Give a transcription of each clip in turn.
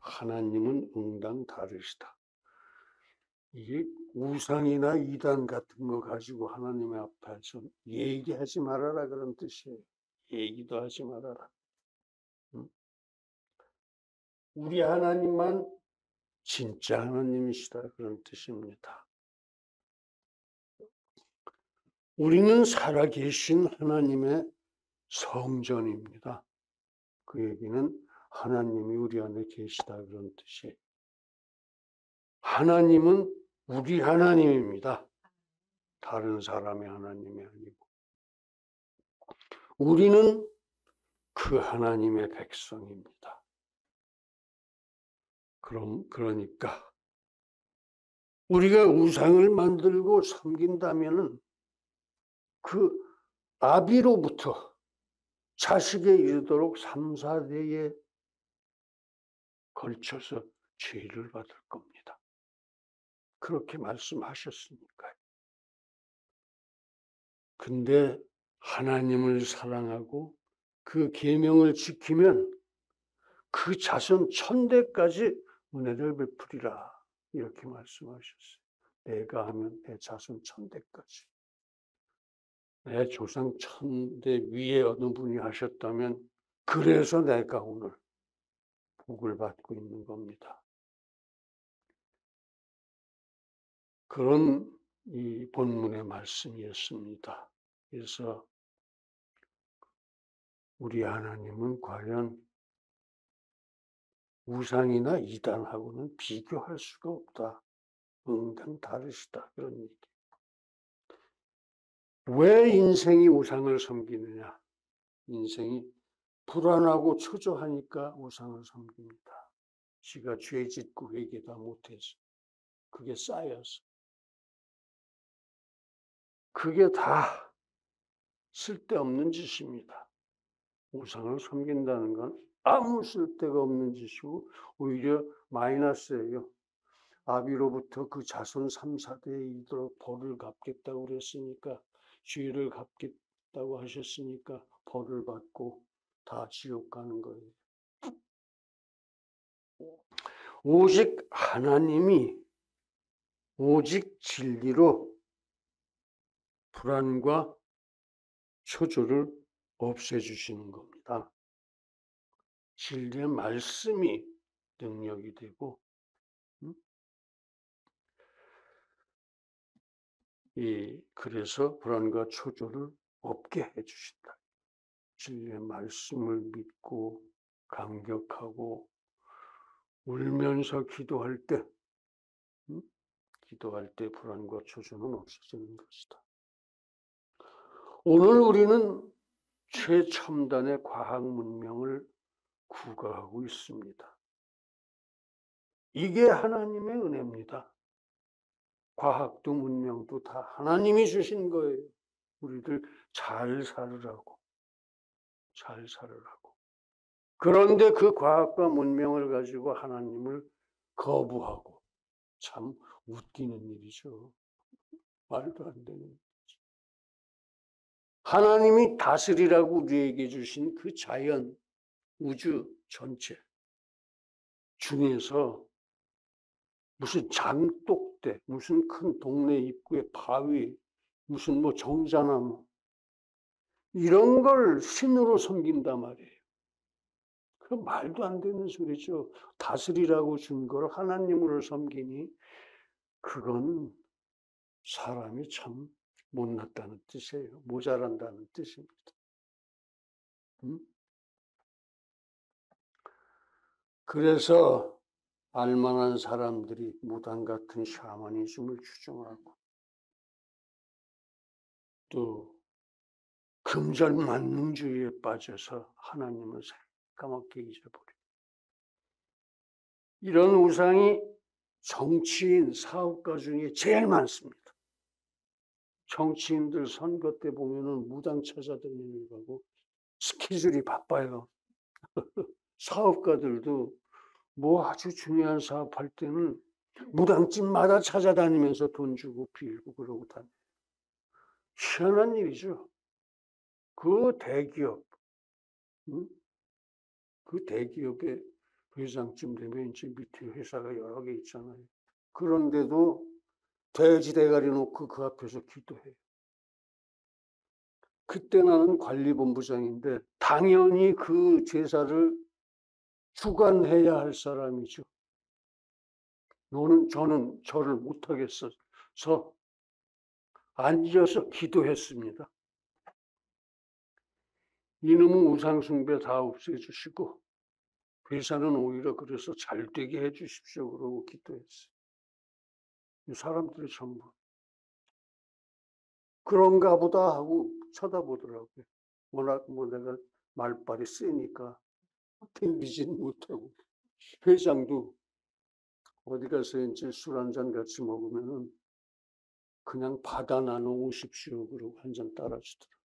하나님은 응당 다르시다. 이게 우상이나 이단 같은 거 가지고 하나님 앞에서 얘기하지 말아라 그런 뜻이에요. 얘기도 하지 말아라. 우리 하나님만 진짜 하나님이시다 그런 뜻입니다. 우리는 살아계신 하나님의 성전입니다. 그 얘기는 하나님이 우리 안에 계시다 그런 뜻이에요. 하나님은 우리 하나님입니다. 다른 사람의 하나님이 아니고. 우리는 그 하나님의 백성입니다. 그러니까 우리가 우상을 만들고 섬긴다면은 그 아비로부터 자식에 이르도록 3, 4대에 걸쳐서 죄를 받을 겁니다. 그렇게 말씀하셨으니까요. 근데 하나님을 사랑하고 그 계명을 지키면 그 자손 1000대까지 은혜를 베푸리라 이렇게 말씀하셨어요. 내가 하면 내 자손 1000대까지. 내 조상 1000대 위에 어느 분이 하셨다면 그래서 내가 오늘 복을 받고 있는 겁니다. 그런 이 본문의 말씀이었습니다. 그래서 우리 하나님은 과연 우상이나 이단하고는 비교할 수가 없다. 응당 다르시다. 그런 얘기. 왜 인생이 우상을 섬기느냐? 인생이 불안하고 초조하니까 우상을 섬깁니다. 지가 죄 짓고 회개도 못해서. 그게 쌓여서. 그게 다 쓸데없는 짓입니다. 우상을 섬긴다는 건 아무 쓸데가 없는 짓이고 오히려 마이너스예요. 아비로부터 그 자손 3, 4대에 이르도록 벌을 갚겠다고 그랬으니까 죄를 갚겠다고 하셨으니까 벌을 받고 다 지옥 가는 거예요. 오직 하나님이 오직 진리로 불안과 초조를 없애주시는 겁니다. 진리의 말씀이 능력이 되고 그래서 불안과 초조를 없게 해주신다. 진리의 말씀을 믿고 감격하고 울면서 기도할 때 불안과 초조는 없어지는 것이다. 오늘 우리는 최첨단의 과학 문명을 구가하고 있습니다. 이게 하나님의 은혜입니다. 과학도 문명도 다 하나님이 주신 거예요. 우리들 잘 살으라고. 그런데 그 과학과 문명을 가지고 하나님을 거부하고 참 웃기는 일이죠. 말도 안 되는 일이죠. 하나님이 다스리라고 우리에게 주신 그 자연, 우주 전체 중에서 무슨 장독대, 무슨 큰 동네 입구에 바위, 무슨 뭐 정자나무 이런 걸 신으로 섬긴단 말이에요. 그 말도 안 되는 소리죠. 다스리라고 준 걸 하나님으로 섬기니 그건 사람이 참 못났다는 뜻이에요. 모자란다는 뜻입니다. 그래서 알만한 사람들이 무당 같은 샤머니즘을 추종하고 또 금전 만능주의에 빠져서 하나님을 새까맣게 잊어버리고 이런 우상이 정치인, 사업가 중에 제일 많습니다. 정치인들 선거 때 보면은 무당 찾아다니는 거고 스케줄이 바빠요. 사업가들도 뭐 아주 중요한 사업할 때는 무당집마다 찾아다니면서 돈 주고 빌고 그러고 다녀요. 희한한 일이죠. 그 대기업, 그 대기업의 회장쯤 되면 이제 밑에 회사가 여러 개 있잖아요. 그런데도 돼지 대가리 놓고 그 앞에서 기도해요. 그때 나는 관리본부장인데 당연히 그 제사를 주관해야 할 사람이죠. 저는 절을 못하겠어서 앉아서 기도했습니다. 이놈의 우상숭배 다 없애주시고 회사는 오히려 그래서 잘되게 해주십시오 그러고 기도했어요. 사람들이 전부 그런가 보다 하고 쳐다보더라고요. 워낙 내가 말빨이 세니까 덤비지는 못하고. 회장도 어디 가서 이제 술 한잔 같이 먹으면은 그냥 받아 나눠 오십시오 그러고 한 잔 따라주더라고요.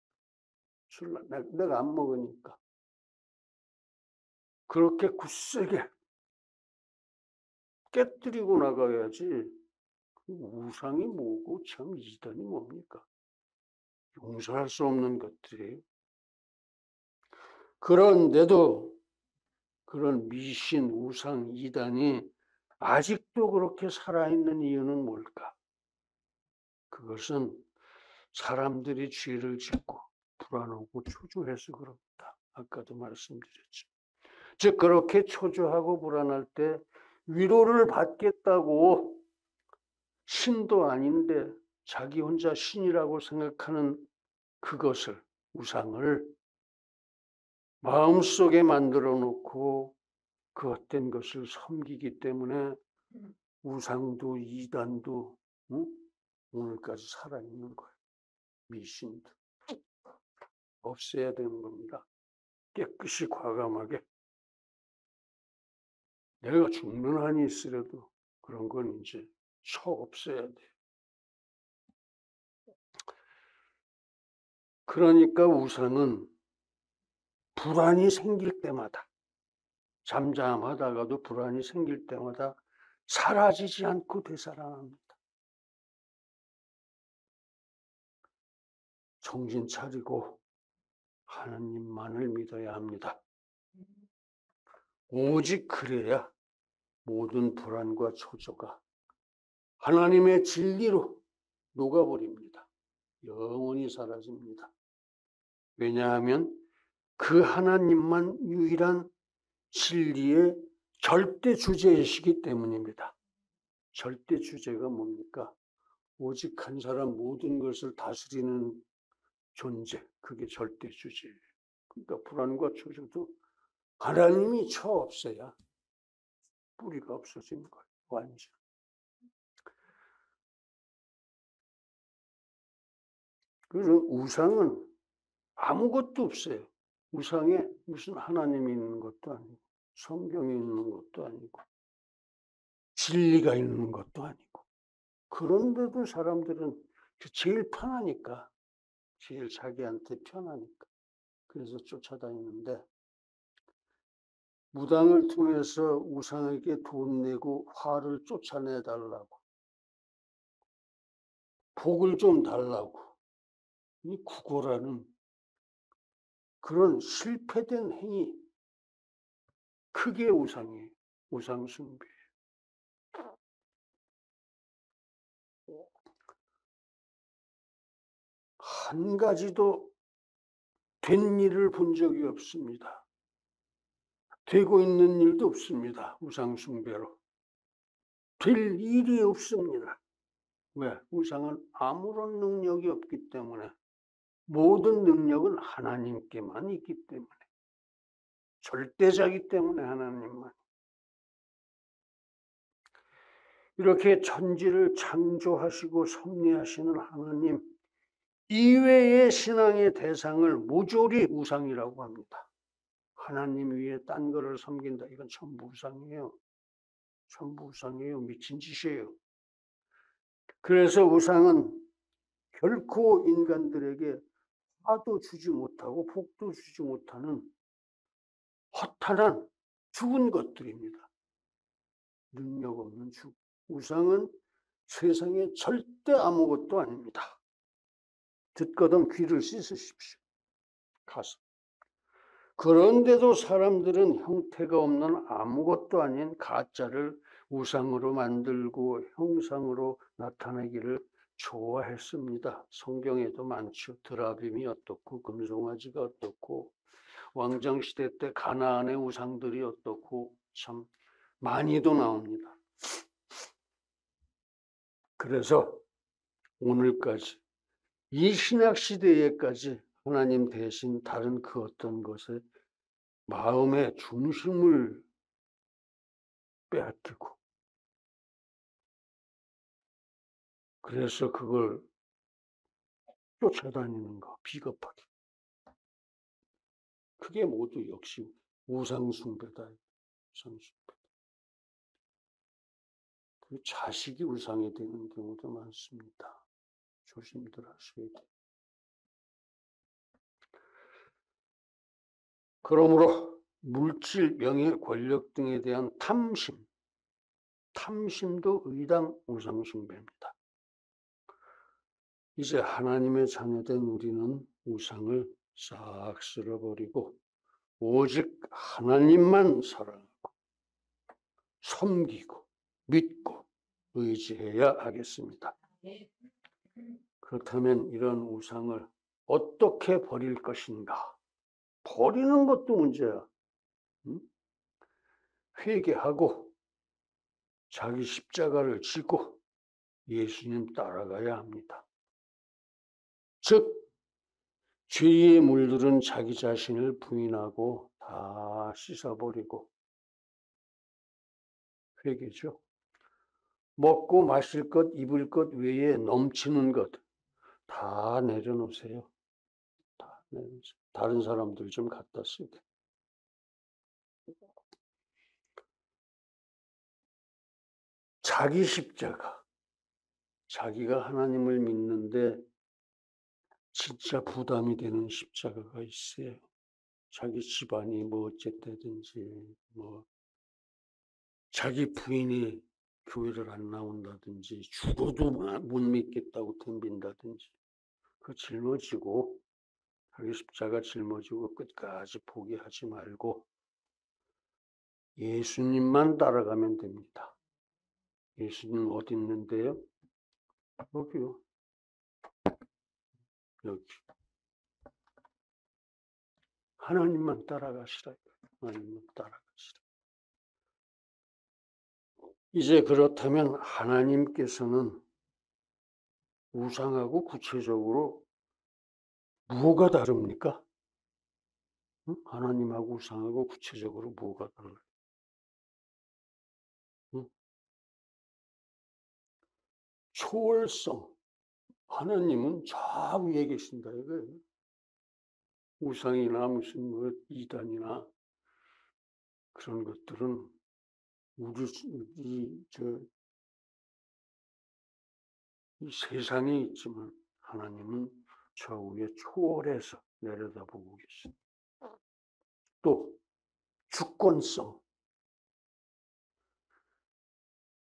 내가 안 먹으니까. 그렇게 굳세게 깨뜨리고 나가야지. 우상이 뭐고 참 이단이 뭡니까? 용서할 수 없는 것들이에요. 그런데도 그런 미신, 우상, 이단이 아직도 그렇게 살아있는 이유는 뭘까? 그것은 사람들이 죄를 짓고 불안하고 초조해서 그렇다. 아까도 말씀드렸죠. 즉 그렇게 초조하고 불안할 때 위로를 받겠다고 신도 아닌데 자기 혼자 신이라고 생각하는 그것을, 우상을 마음속에 만들어 놓고 그 헛된 것을 섬기기 때문에 우상도 이단도 오늘까지 살아있는 거예요. 미신도 없애야 되는 겁니다. 깨끗이 과감하게. 내가 죽는 한이 있으려도 그런 건 이제 없애야 돼요. 그러니까 우상은 불안이 생길 때마다, 잠잠하다가도 불안이 생길 때마다 사라지지 않고 되살아납니다. 정신 차리고 하나님만을 믿어야 합니다. 오직 그래야 모든 불안과 초조가 하나님의 진리로 녹아버립니다. 영원히 사라집니다. 왜냐하면 그 하나님만 유일한 진리의 절대 주제이시기 때문입니다. 절대 주제가 뭡니까? 오직 한 사람 모든 것을 다스리는 존재, 그게 절대 주제예요. 그러니까 불안과 초조도 하나님이 없애야 뿌리가 없어지는 거예요. 완전. 그래서 우상은 아무것도 없어요. 우상에 무슨 하나님이 있는 것도 아니고 성경이 있는 것도 아니고 진리가 있는 것도 아니고. 그런데도 사람들은 제일 편하니까, 제일 자기한테 편하니까 그래서 쫓아다니는데, 무당을 통해서 우상에게 돈 내고 화를 쫓아내달라고, 복을 좀 달라고, 이 구걸하는 그런 실패된 행위, 크게 우상이에요. 우상숭배. 한 가지도 된 일을 본 적이 없습니다. 되고 있는 일도 없습니다. 우상숭배로. 될 일이 없습니다. 왜? 우상은 아무런 능력이 없기 때문에, 모든 능력은 하나님께만 있기 때문에, 절대자기 때문에 하나님만. 이렇게 천지를 창조하시고 섭리하시는 하나님 이외의 신앙의 대상을 모조리 우상이라고 합니다. 하나님 위에 딴 거를 섬긴다. 이건 전부 우상이에요. 전부 우상이에요. 미친 짓이에요. 그래서 우상은 결코 인간들에게 화도 주지 못하고 복도 주지 못하는 허탄한 죽은 것들입니다. 능력 없는 우상은 세상에 절대 아무것도 아닙니다. 듣거든 귀를 씻으십시오. 가서. 그런데도 사람들은 형태가 없는 아무것도 아닌 가짜를 우상으로 만들고 형상으로 나타내기를 좋아했습니다. 성경에도 많죠. 드라빔이 어떻고 금송아지가 어떻고 왕정시대 때 가나안의 우상들이 어떻고 참 많이도 나옵니다. 그래서 오늘까지 이 신약시대에까지 하나님 대신 다른 그 어떤 것에 마음의 중심을 빼앗기고 그래서 그걸 쫓아다니는 거 비겁하게. 그게 모두 역시 우상숭배다. 우상숭배. 그 자식이 우상이 되는 경우도 많습니다. 조심들 하셔야 돼요. 그러므로 물질, 명예, 권력 등에 대한 탐심도 의당 우상숭배입니다. 이제 하나님의 자녀된 우리는 우상을 싹 쓸어버리고 오직 하나님만 사랑하고 섬기고 믿고 의지해야 하겠습니다. 그렇다면 이런 우상을 어떻게 버릴 것인가? 버리는 것도 문제야. 회개하고 자기 십자가를 지고 예수님 따라가야 합니다. 즉 죄에 물들은 자기 자신을 부인하고 다 씻어버리고 회개죠. 먹고 마실 것, 입을 것 외에 넘치는 것 다 내려놓으세요. 다 내려놓으세요. 다른 사람들 좀 갖다 쓰게. 자기 십자가. 자기가 하나님을 믿는데 진짜 부담이 되는 십자가가 있어요. 자기 집안이 뭐 어쨌다든지 자기 부인이 교회를 안 나온다든지 죽어도 못 믿겠다고 덤빈다든지 그 짊어지고 자기 십자가 짊어지고 끝까지 포기하지 말고 예수님만 따라가면 됩니다. 예수님 어디 있는데요? 여기요. 여기. 하나님만 따라가시라. 하나님만 따라가시라. 이제 그렇다면 하나님께서는 우상하고 구체적으로 뭐가 다릅니까? 응? 하나님하고 우상하고 구체적으로 뭐가 달라요? 응? 초월성. 하나님은 저 위에 계신다 이거예요. 우상이나 무슨 이단이나 그런 것들은 이 세상에 있지만 하나님은 저 위에 초월해서 내려다보고 계십니다. 또 주권성.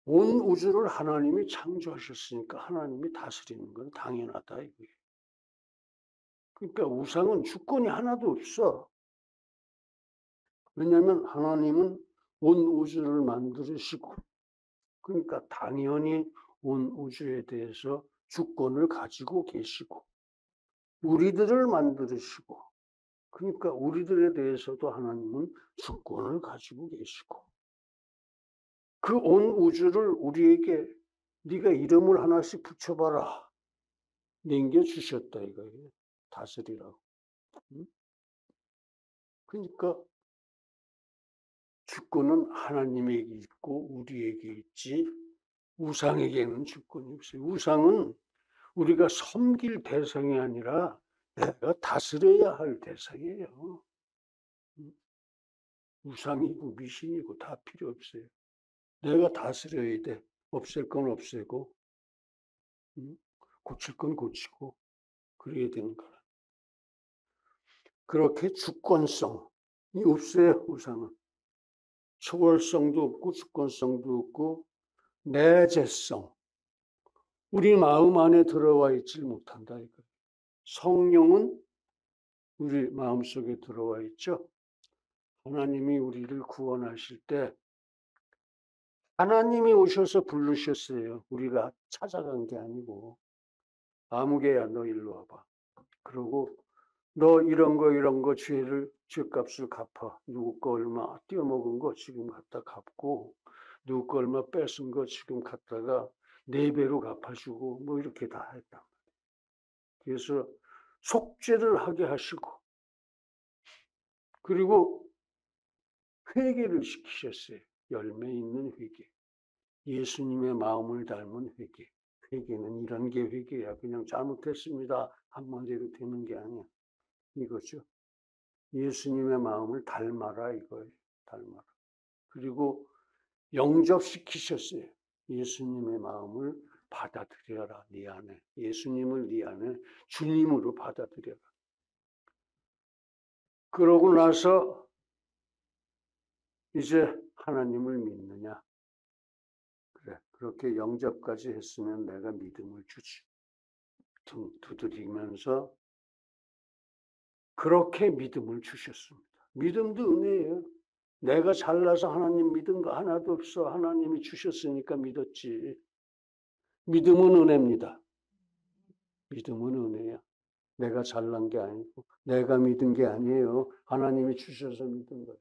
온 우주를 하나님이 창조하셨으니까 하나님이 다스리는 건 당연하다 이거예요. 그러니까 우상은 주권이 하나도 없어. 왜냐하면 하나님은 온 우주를 만드시고 그러니까 당연히 온 우주에 대해서 주권을 가지고 계시고 우리들을 만드시고 그러니까 우리들에 대해서도 하나님은 주권을 가지고 계시고 그 온 우주를 우리에게 네가 이름을 하나씩 붙여봐라 남겨주셨다 이거예요. 다스리라고. 그러니까 주권은 하나님에게 있고 우리에게 있지 우상에게는 주권이 없어요. 우상은 우리가 섬길 대상이 아니라 내가 다스려야 할 대상이에요. 우상이고 미신이고 다 필요 없어요. 내가 다스려야 돼. 없앨 건 없애고 고칠 건 고치고 그래야 되는 거야. 그렇게 주권성이 없어요. 우상은. 초월성도 없고 주권성도 없고 내재성. 우리 마음 안에 들어와 있지 못한다. 이거. 성령은 우리 마음속에 들어와 있죠. 하나님이 우리를 구원하실 때 하나님이 오셔서 부르셨어요. 우리가 찾아간 게 아니고. 아무개야 너 일로 와봐. 그러고 너 이런 거 죄값을 갚아. 누구 거 얼마 띄어먹은 거 지금 갖다 갚고 누구 거 얼마 뺏은 거 지금 갖다가 4배로 갚아주고 뭐 이렇게 다 했단 말이에요. 그래서 속죄를 하게 하시고 그리고 회개를 시키셨어요. 열매 있는 회개. 예수님의 마음을 닮은 회개. 회개는 이런 게 회개야. 그냥 잘못했습니다. 한마디로 되는 게 아니야. 이거죠. 예수님의 마음을 닮아라 이거예요. 닮아라. 그리고 영접시키셨어요. 예수님의 마음을 받아들여라. 네 안에. 예수님을 네 안에 주님으로 받아들여라. 그러고 나서 이제 하나님을 믿느냐. 그래. 그렇게 영접까지 했으면 내가 믿음을 주지. 등 두드리면서 그렇게 믿음을 주셨습니다. 믿음도 은혜예요. 내가 잘나서 하나님 믿은 거 하나도 없어. 하나님이 주셨으니까 믿었지. 믿음은 은혜입니다. 믿음은 은혜야. 내가 잘난 게 아니고 내가 믿은 게 아니에요. 하나님이 주셔서 믿은 거예요.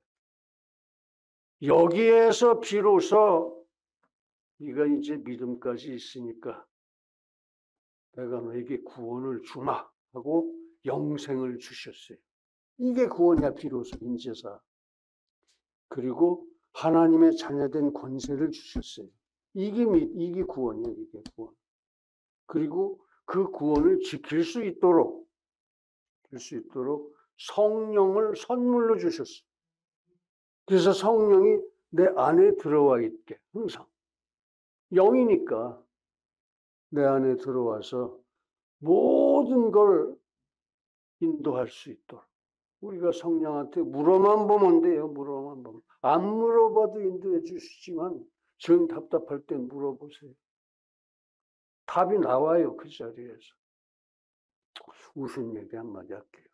여기에서 비로소 네가 이제 믿음까지 있으니까 내가 너에게 구원을 주마 하고 영생을 주셨어요. 이게 구원이야. 비로소 인제사. 그리고 하나님의 자녀된 권세를 주셨어요. 이게 구원이에요. 이게 구원. 그리고 그 구원을 지킬 수 있도록 성령을 선물로 주셨어요. 그래서 성령이 내 안에 들어와 있게 항상 영이니까 내 안에 들어와서 모든 걸 인도할 수 있도록 우리가 성령한테 물어만 보면 돼요. 물어만 보면. 안 물어봐도 인도해 주시지만 정 답답할 땐 물어보세요. 답이 나와요. 그 자리에서. 웃음 얘기 한마디 할게요.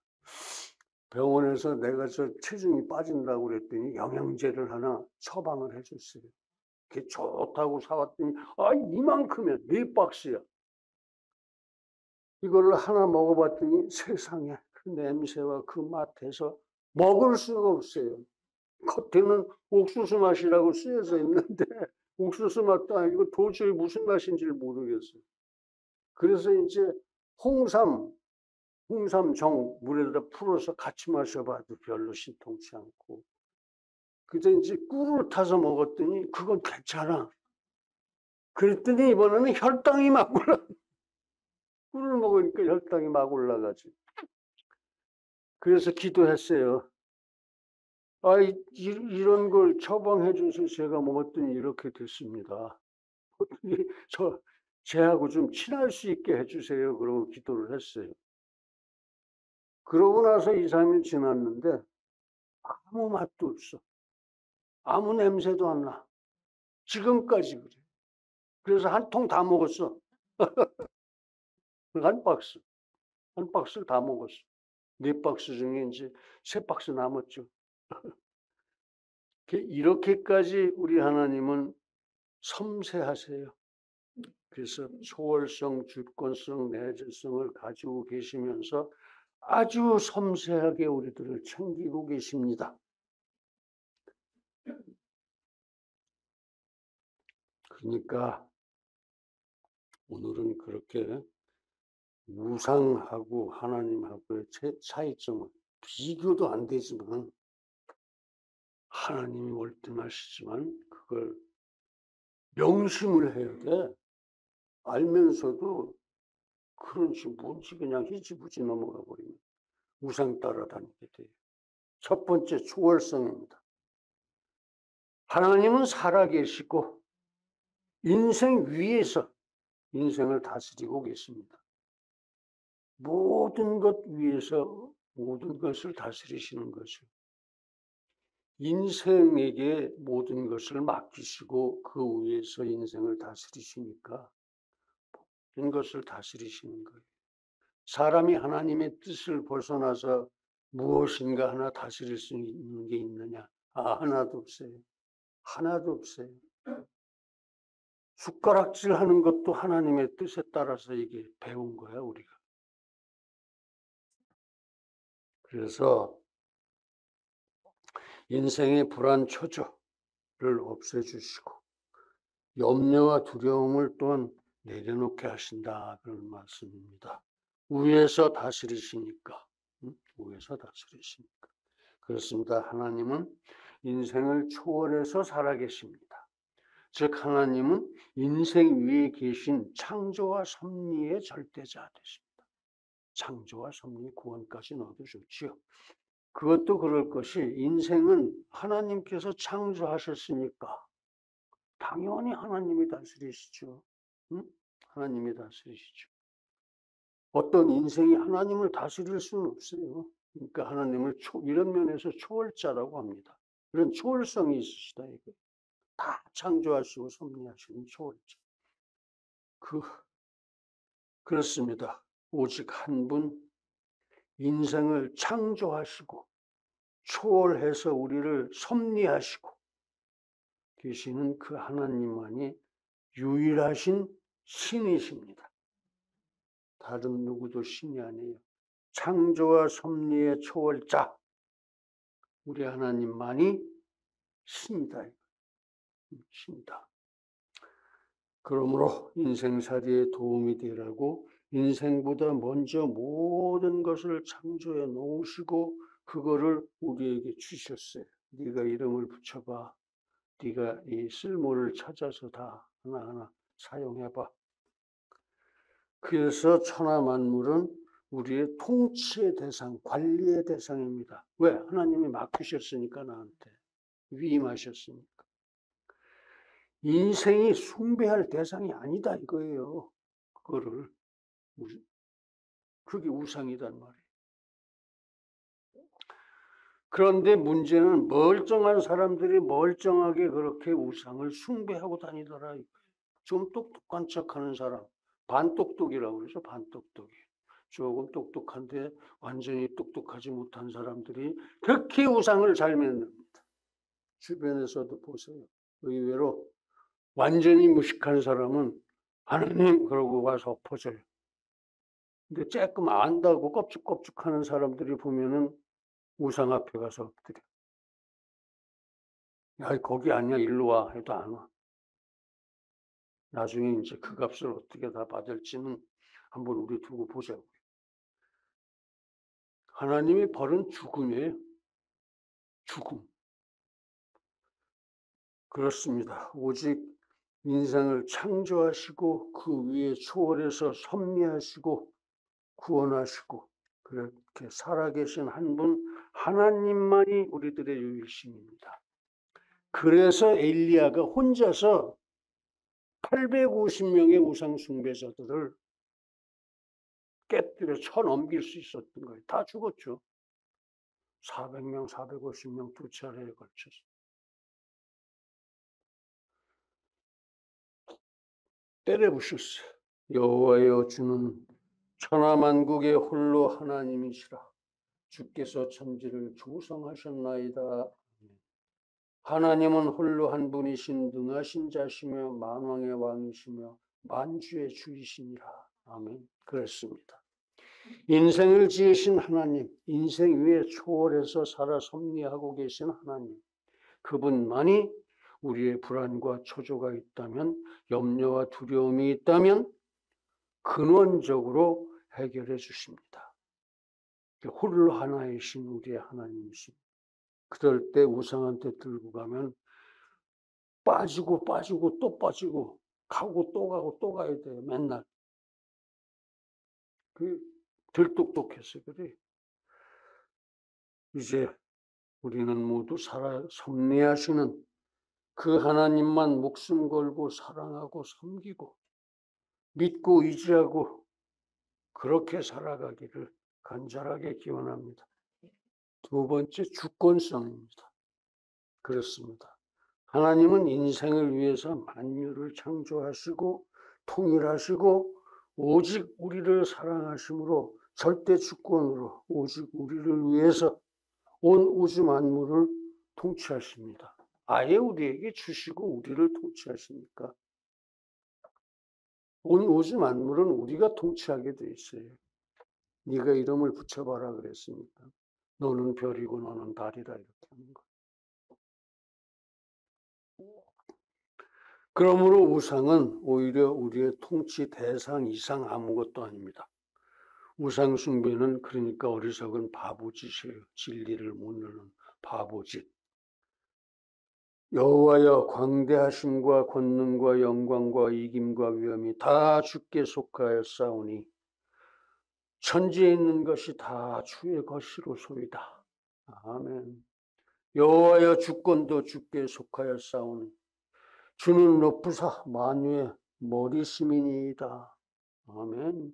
병원에서 내가 체중이 빠진다고 그랬더니 영양제를 하나 처방을 해줬어요. 그게 좋다고 사왔더니 이만큼이야. 4박스야. 이걸 하나 먹어봤더니 세상에 그 냄새와 그 맛에서 먹을 수가 없어요. 겉에는 옥수수 맛이라고 쓰여져 있는데 옥수수 맛도 아니고 도저히 무슨 맛인지를 모르겠어요. 그래서 이제 홍삼정 물에다 풀어서 같이 마셔봐도 별로 신통치 않고 그래서 이제 꿀을 타서 먹었더니 그건 괜찮아. 그랬더니 이번에는 혈당이 막 올라. 꿀을 먹으니까 혈당이 막 올라가지. 그래서 기도했어요. 이런 걸 처방해 줘서 제가 먹었더니 이렇게 됐습니다. 쟤하고 좀 친할 수 있게 해주세요. 그러고 기도를 했어요. 그러고 나서 2, 3일 지났는데 아무 맛도 없어. 아무 냄새도 안 나. 지금까지 그래. 그래서 한 통 다 먹었어. 한 박스를 다 먹었어. 4박스 중에 이제 3박스 남았죠. 이렇게까지 우리 하나님은 섬세하세요. 그래서 초월성, 주권성, 내재성을 가지고 계시면서 아주 섬세하게 우리들을 챙기고 계십니다. 그러니까 오늘은 그렇게 우상하고 하나님하고의 차이점은 비교도 안 되지만 하나님이 월등하시지만 그걸 명심을 해야 돼. 알면서도 그런지 뭔지 그냥 희지부지 넘어가 버리면 우상 따라다니게 돼요. 첫 번째 초월성입니다. 하나님은 살아계시고 인생 위에서 인생을 다스리고 계십니다. 모든 것 위에서 모든 것을 다스리시는 거죠. 인생에게 모든 것을 맡기시고 그 위에서 인생을 다스리시니까 모든 것을 다스리시는 거예요. 사람이 하나님의 뜻을 벗어나서 무엇인가 하나 다스릴 수 있는 게 있느냐? 하나도 없어요. 하나도 없어요. 숟가락질 하는 것도 하나님의 뜻에 따라서 이게 배운 거야, 우리가. 그래서 인생의 불안 초조를 없애주시고 염려와 두려움을 또한 내려놓게 하신다, 그런 말씀입니다. 위에서 다스리시니까. 위에서 다스리시니까. 그렇습니다. 하나님은 인생을 초월해서 살아계십니다. 즉 하나님은 인생 위에 계신 창조와 섭리의 절대자 되십니다. 창조와 섭리 구원까지 넣어도 좋지요. 그것도 그럴 것이, 인생은 하나님께서 창조하셨으니까 당연히 하나님이 다스리시죠. 하나님이 다스리시죠. 어떤 인생이 하나님을 다스릴 수는 없어요. 그러니까 하나님을 이런 면에서 초월자라고 합니다. 이런 초월성이 있으시다 이거. 다 창조하시고 섭리하시는 초월자. 그렇습니다. 오직 한 분 인생을 창조하시고 초월해서 우리를 섭리하시고 계시는 그 하나님만이 유일하신 신이십니다. 다른 누구도 신이 아니에요. 창조와 섭리의 초월자, 우리 하나님만이 신이다. 신이다. 그러므로 인생살이에 도움이 되라고 인생보다 먼저 모든 것을 창조해 놓으시고 그거를 우리에게 주셨어요. 네가 이름을 붙여봐. 네가 이 쓸모를 찾아서 다 하나하나 사용해봐. 그래서 천하 만물은 우리의 통치의 대상, 관리의 대상입니다. 왜? 하나님이 맡기셨으니까, 나한테 위임하셨으니까. 인생이 숭배할 대상이 아니다 이거예요. 그거를 그게 우상이란 말이에요. 그런데 문제는 멀쩡한 사람들이 멀쩡하게 그렇게 우상을 숭배하고 다니더라. 좀 똑똑한 척하는 사람, 반똑똑이라고 그러죠. 반똑똑이. 조금 똑똑한데 완전히 똑똑하지 못한 사람들이 그렇게 우상을 잘 만듭니다. 주변에서도 보세요. 의외로 완전히 무식한 사람은 하나님 그러고 와서 엎어져요. 근데 조금 안다고 껍죽껍죽하는 사람들이 보면은 우상 앞에 가서 엎드려. 야, 거기 아니야, 일로 와 해도 안 와. 나중에 이제 그 값을 어떻게 다 받을지는 한번 우리 두고 보자고요. 하나님의 벌은 죽음이에요. 죽음. 그렇습니다. 오직 인생을 창조하시고 그 위에 초월해서 섭리하시고 구원하시고 그렇게 살아계신 한 분 하나님만이 우리들의 유일신입니다. 그래서 엘리야가 혼자서 850명의 우상 숭배자들을 깨뜨려 쳐넘길 수 있었던 거예요. 다 죽었죠. 400명, 450명 두 차례에 걸쳐서. 때려부셨어요. 여호와여, 주는 천하만국의 홀로 하나님이시라. 주께서 천지를 조성하셨나이다. 하나님은 홀로 한 분이신 능하신 자시며 만왕의 왕이시며 만주의 주이시니라. 아멘. 그렇습니다. 인생을 지으신 하나님, 인생 위에 초월해서 살아 섭리하고 계신 하나님, 그분만이 우리의 불안과 초조가 있다면, 염려와 두려움이 있다면 근원적으로 해결해 주십니다. 홀로 하나이신 우리의 하나님이십니다. 그럴 때 우상한테 들고 가면 빠지고 또 빠지고 가고 또 가야 돼요. 맨날. 덜 똑똑해서 그래. 이제 우리는 모두 살아 섭리하시는 그 하나님만 목숨 걸고 사랑하고 섬기고 믿고 의지하고 그렇게 살아가기를 간절하게 기원합니다. 두 번째, 주권성입니다. 그렇습니다. 하나님은 인생을 위해서 만유를 창조하시고 통일하시고 오직 우리를 사랑하심으로 절대 주권으로 오직 우리를 위해서 온 우주 만물을 통치하십니다. 아예 우리에게 주시고 우리를 통치하시니까 온 우주 만물은 우리가 통치하게 돼 있어요. 네가 이름을 붙여봐라 그랬으니까 너는 별이고 너는 달이라 이렇게 하는 거예요. 그러므로 우상은 오히려 우리의 통치 대상 이상 아무것도 아닙니다. 우상 숭배는 그러니까 어리석은 바보짓이에요. 진리를 모르는 바보짓. 여호와여, 광대하심과 권능과 영광과 이김과 위엄이 다 주께 속하였사오니 천지에 있는 것이 다 주의 것이로소이다. 아멘. 여호와여, 주권도 주께 속하였사오니 주는 높으사 만유의 머리심이니이다. 아멘.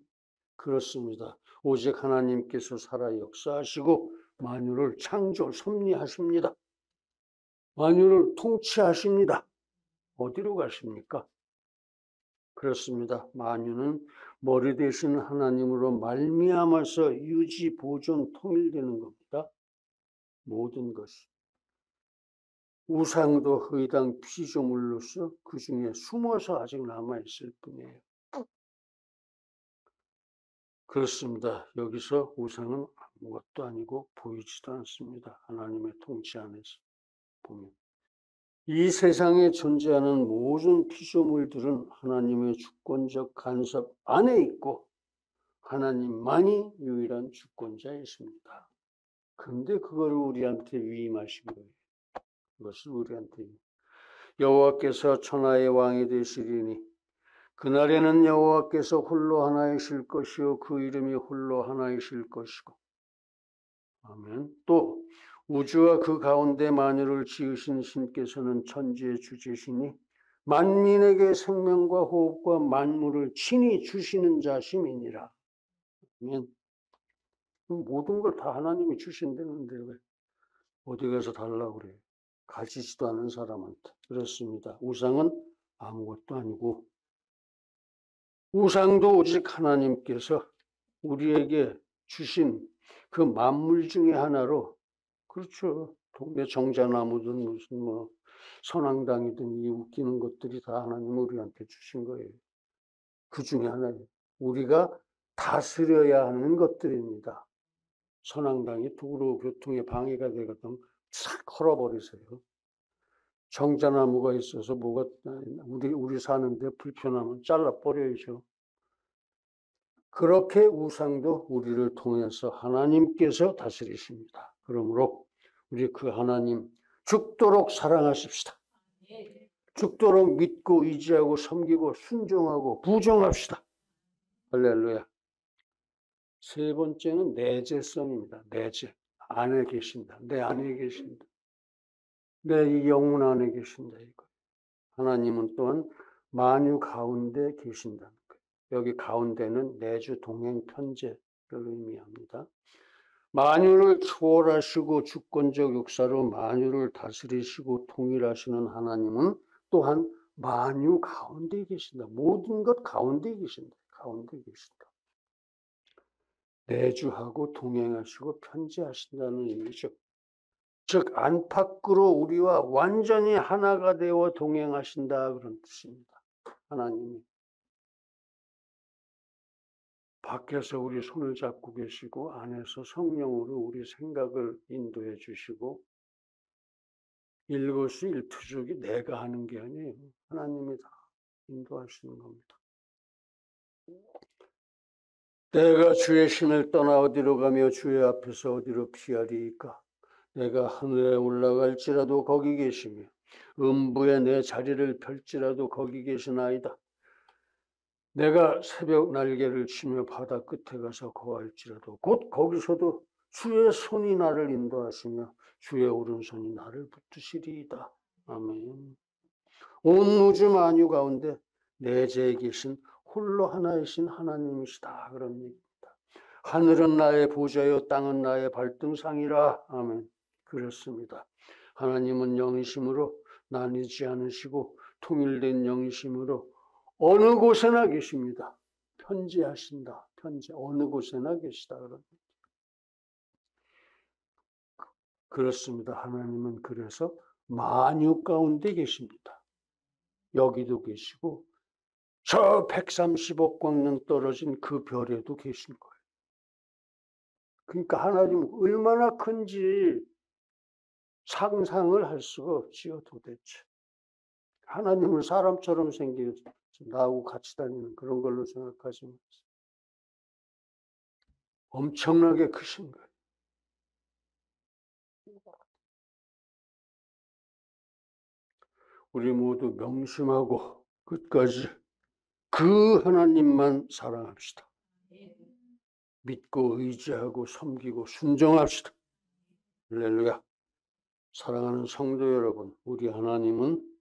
그렇습니다. 오직 하나님께서 살아 역사하시고 만유를 창조 섭리하십니다. 만유를 통치하십니다. 어디로 가십니까? 그렇습니다. 만유는 머리 되신 하나님으로 말미암아서 유지, 보존, 통일되는 겁니다. 모든 것이. 우상도 허위당 피조물로서 그 중에 숨어서 아직 남아있을 뿐이에요. 그렇습니다. 여기서 우상은 아무것도 아니고 보이지도 않습니다. 하나님의 통치 안에서 보면. 이 세상에 존재하는 모든 피조물들은 하나님의 주권적 간섭 안에 있고 하나님만이 유일한 주권자이십니다. 그런데 그걸 우리한테 위임하신 거예요. 그것을 우리한테. 여호와께서 천하의 왕이 되시리니 그날에는 여호와께서 홀로 하나이실 것이요 그 이름이 홀로 하나이실 것이고. 아멘. 또 우주와 그 가운데 만유를 지으신 신께서는 천지의 주제시니 만민에게 생명과 호흡과 만물을 친히 주시는 자심이니라. 아멘. 모든 걸 다 하나님이 주신다는데 왜 어디 가서 달라고 그래요? 가지지도 않은 사람한테. 그렇습니다. 우상은 아무것도 아니고 우상도 오직 하나님께서 우리에게 주신 그 만물 중에 하나로, 그렇죠. 동네 정자나무든 무슨 뭐 선앙당이든 이 웃기는 것들이 다 하나님 우리한테 주신 거예요. 그 중에 하나예요. 우리가 다스려야 하는 것들입니다. 선앙당이 도로 교통에 방해가 되거든 싹 헐어버리세요. 정자나무가 있어서 뭐가 우리 사는데 불편하면 잘라버려야죠. 그렇게 우상도 우리를 통해서 하나님께서 다스리십니다. 그러므로 우리 그 하나님 죽도록 사랑하십시다. 죽도록 믿고 의지하고 섬기고 순종하고 부정합시다. 할렐루야. 세 번째는 내재성입니다. 내재. 안에 계신다. 내 안에 계신다. 내 영혼 안에 계신다. 이거. 하나님은 또한 만유 가운데 계신다는 거예요. 여기 가운데는 내주 동행 편재를 의미합니다. 만유를 초월하시고 주권적 역사로 만유를 다스리시고 통일하시는 하나님은 또한 만유 가운데 계신다. 모든 것 가운데 계신다. 가운데 계신다. 내주하고 동행하시고 편재하신다는 의미죠. 즉 안팎으로 우리와 완전히 하나가 되어 동행하신다 그런 뜻입니다. 하나님이 밖에서 우리 손을 잡고 계시고 안에서 성령으로 우리 생각을 인도해 주시고 일거수일투족이 내가 하는 게 아니에요. 하나님이 다 인도하시는 겁니다. 내가 주의 신을 떠나 어디로 가며 주의 앞에서 어디로 피하리이까? 내가 하늘에 올라갈지라도 거기 계시며 음부에 내 자리를 펼지라도 거기 계시나이다. 내가 새벽 날개를 치며 바다 끝에 가서 거할지라도 곧 거기서도 주의 손이 나를 인도하시며 주의 오른손이 나를 붙드시리이다. 아멘. 온 우주 만유 가운데 내재에 계신 홀로 하나이신 하나님이시다. 그런 얘기입니다. 하늘은 나의 보좌요 땅은 나의 발등상이라. 아멘. 그렇습니다. 하나님은 영이심으로 나뉘지 않으시고 통일된 영이심으로 어느 곳에나 계십니다. 편재하신다. 현재 어느 곳에나 계시다. 그렇습니다. 하나님은 그래서 만유 가운데 계십니다. 여기도 계시고 저 130억 광년 떨어진 그 별에도 계신 거예요. 그러니까 하나님은 얼마나 큰지 상상을 할 수가 없지요, 도대체. 하나님은 사람처럼 생겨서 나하고 같이 다니는 그런 걸로 생각하지 마세요. 엄청나게 크신 거예요. 우리 모두 명심하고 끝까지 그 하나님만 사랑합시다. 믿고 의지하고 섬기고 순종합시다. 할렐루야. 사랑하는 성도 여러분, 우리 하나님은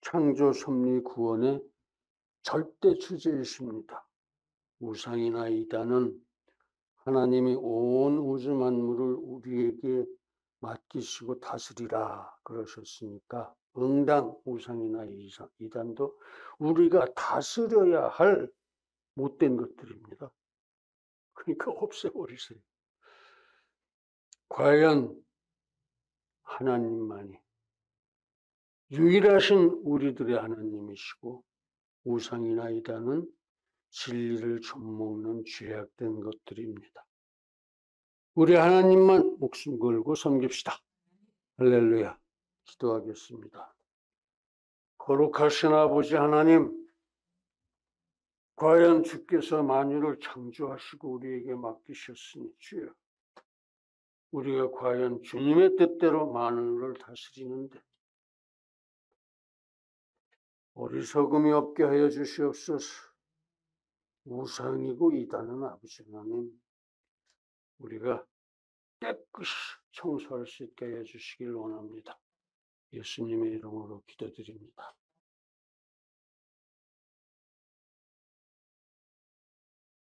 창조 섭리 구원의 절대 주제이십니다. 우상이나 이단은 하나님이 온 우주 만물을 우리에게 맡기시고 다스리라 그러셨으니까 응당 우상이나 이단도 우리가 다스려야 할 못된 것들입니다. 그러니까 없애버리세요. 과연 하나님만이 유일하신 우리들의 하나님이시고 우상이나 이단은 진리를 좀먹는 죄악된 것들입니다. 우리 하나님만 목숨 걸고 섬깁시다. 할렐루야. 기도하겠습니다. 거룩하신 아버지 하나님, 과연 주께서 만유를 창조하시고 우리에게 맡기셨으니 주여, 우리가 과연 주님의 뜻대로 만유를 다스리는데 어리석음이 없게 하여 주시옵소서. 우상이고 이단은 아버지 하나님, 우리가 깨끗이 청소할 수 있게 해 주시길 원합니다. 예수님의 이름으로 기도드립니다.